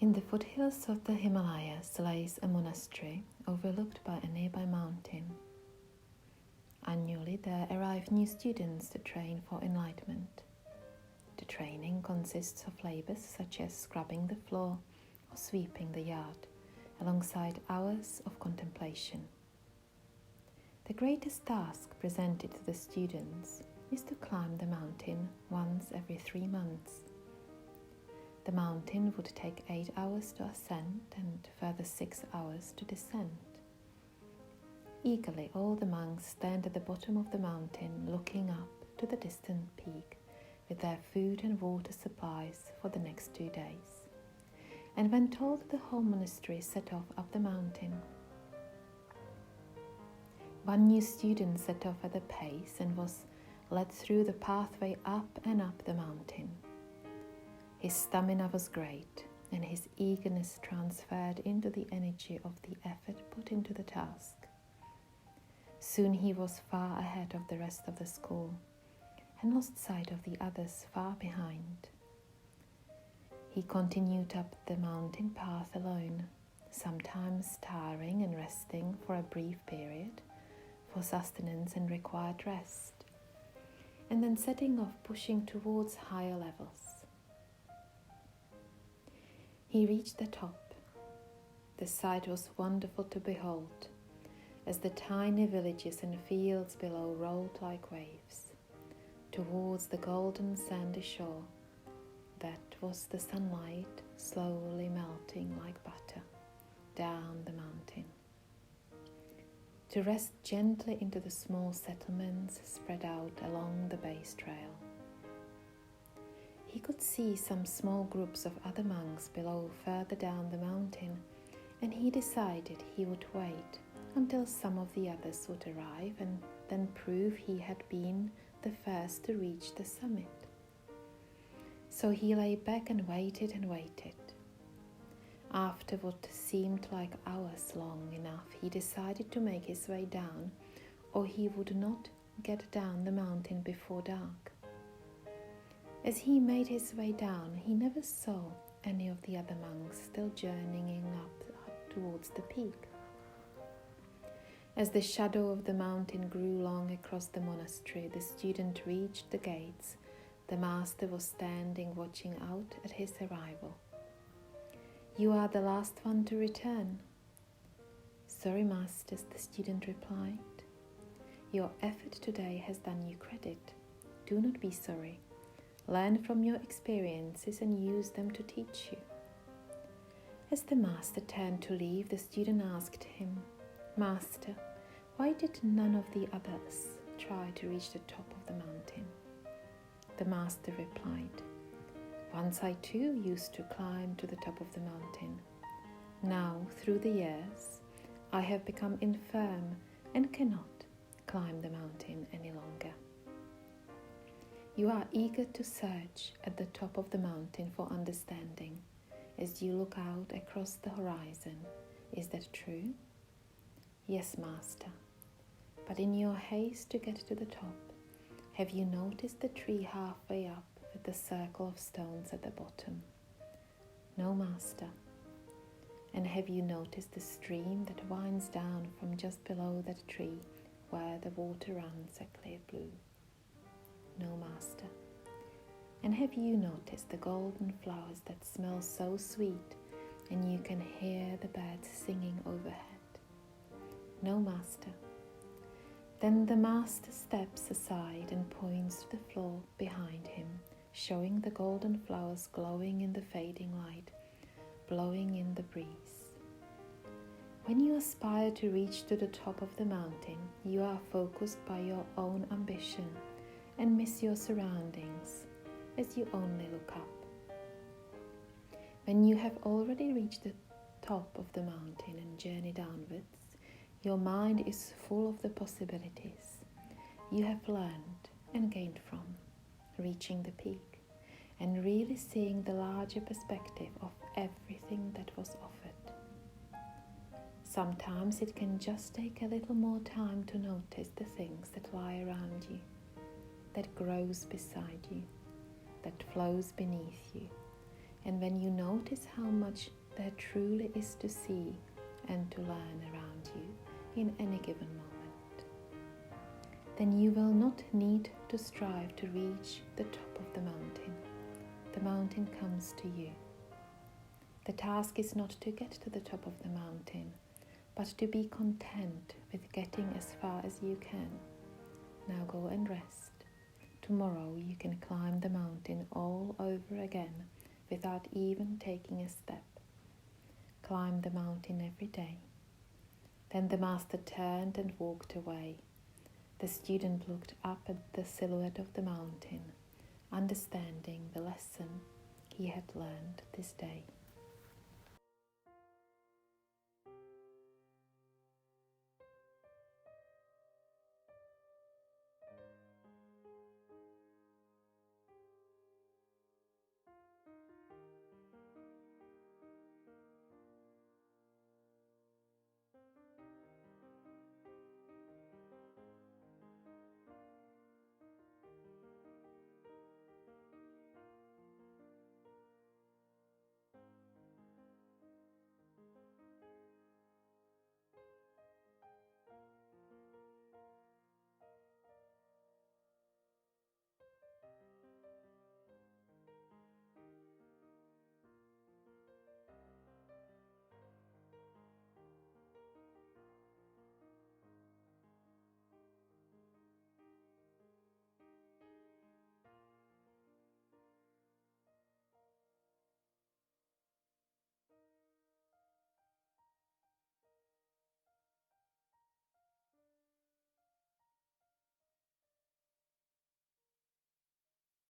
In the foothills of the Himalayas lies a monastery overlooked by a nearby mountain. Annually there arrive new students to train for enlightenment. The training consists of labors such as scrubbing the floor or sweeping the yard, alongside hours of contemplation. The greatest task presented to the students is to climb the mountain once every 3 months. The mountain would take 8 hours to ascend and further 6 hours to descend. Eagerly all the monks stand at the bottom of the mountain looking up to the distant peak with their food and water supplies for the next 2 days. And when told that the whole monastery set off up the mountain, one new student set off at a pace and was led through the pathway up and up the mountain. His stamina was great, and his eagerness transferred into the energy of the effort put into the task. Soon he was far ahead of the rest of the school, and lost sight of the others far behind. He continued up the mountain path alone, sometimes tiring and resting for a brief period, for sustenance and required rest, and then setting off pushing towards higher levels. He reached the top. The sight was wonderful to behold, as the tiny villages and fields below rolled like waves towards the golden sandy shore. That was the sunlight slowly melting like butter down the mountain, to rest gently into the small settlements spread out along the base trail. He could see some small groups of other monks below further down the mountain, and he decided he would wait until some of the others would arrive and then prove he had been the first to reach the summit. So he lay back and waited and waited. After what seemed like hours long enough, he decided to make his way down, or he would not get down the mountain before dark. As he made his way down, he never saw any of the other monks still journeying up towards the peak. As the shadow of the mountain grew long across the monastery, the student reached the gates. The master was standing watching out at his arrival. "You are the last one to return." "Sorry, masters," the student replied. "Your effort today has done you credit. Do not be sorry. Learn from your experiences and use them to teach you." As the master turned to leave, the student asked him, "Master, why did none of the others try to reach the top of the mountain?" The master replied, "Once I too used to climb to the top of the mountain. Now, through the years, I have become infirm and cannot climb the mountain any longer." You are eager to search at the top of the mountain for understanding as you look out across the horizon. Is that true? Yes, master. But in your haste to get to the top, have you noticed the tree halfway up with the circle of stones at the bottom? No, master. And have you noticed the stream that winds down from just below that tree where the water runs a clear blue? No, master. And have you noticed the golden flowers that smell so sweet and you can hear the birds singing overhead? No, master. Then the master steps aside and points to the floor behind him, showing the golden flowers glowing in the fading light, blowing in the breeze. When you aspire to reach to the top of the mountain, you are focused by your own ambition and miss your surroundings as you only look up. When you have already reached the top of the mountain and journey downwards, your mind is full of the possibilities you have learned and gained from reaching the peak, and really seeing the larger perspective of everything that was offered. Sometimes it can just take a little more time to notice the things that lie around you, that grows beside you, that flows beneath you, And when you notice how much there truly is to see and to learn around you in any given moment, then you will not need to strive to reach the top of the mountain. The mountain comes to you. The task is not to get to the top of the mountain, but to be content with getting as far as you can. Now go and rest. Tomorrow you can climb the mountain all over again without even taking a step. Climb the mountain every day. Then the master turned and walked away. The student looked up at the silhouette of the mountain, understanding the lesson he had learned this day.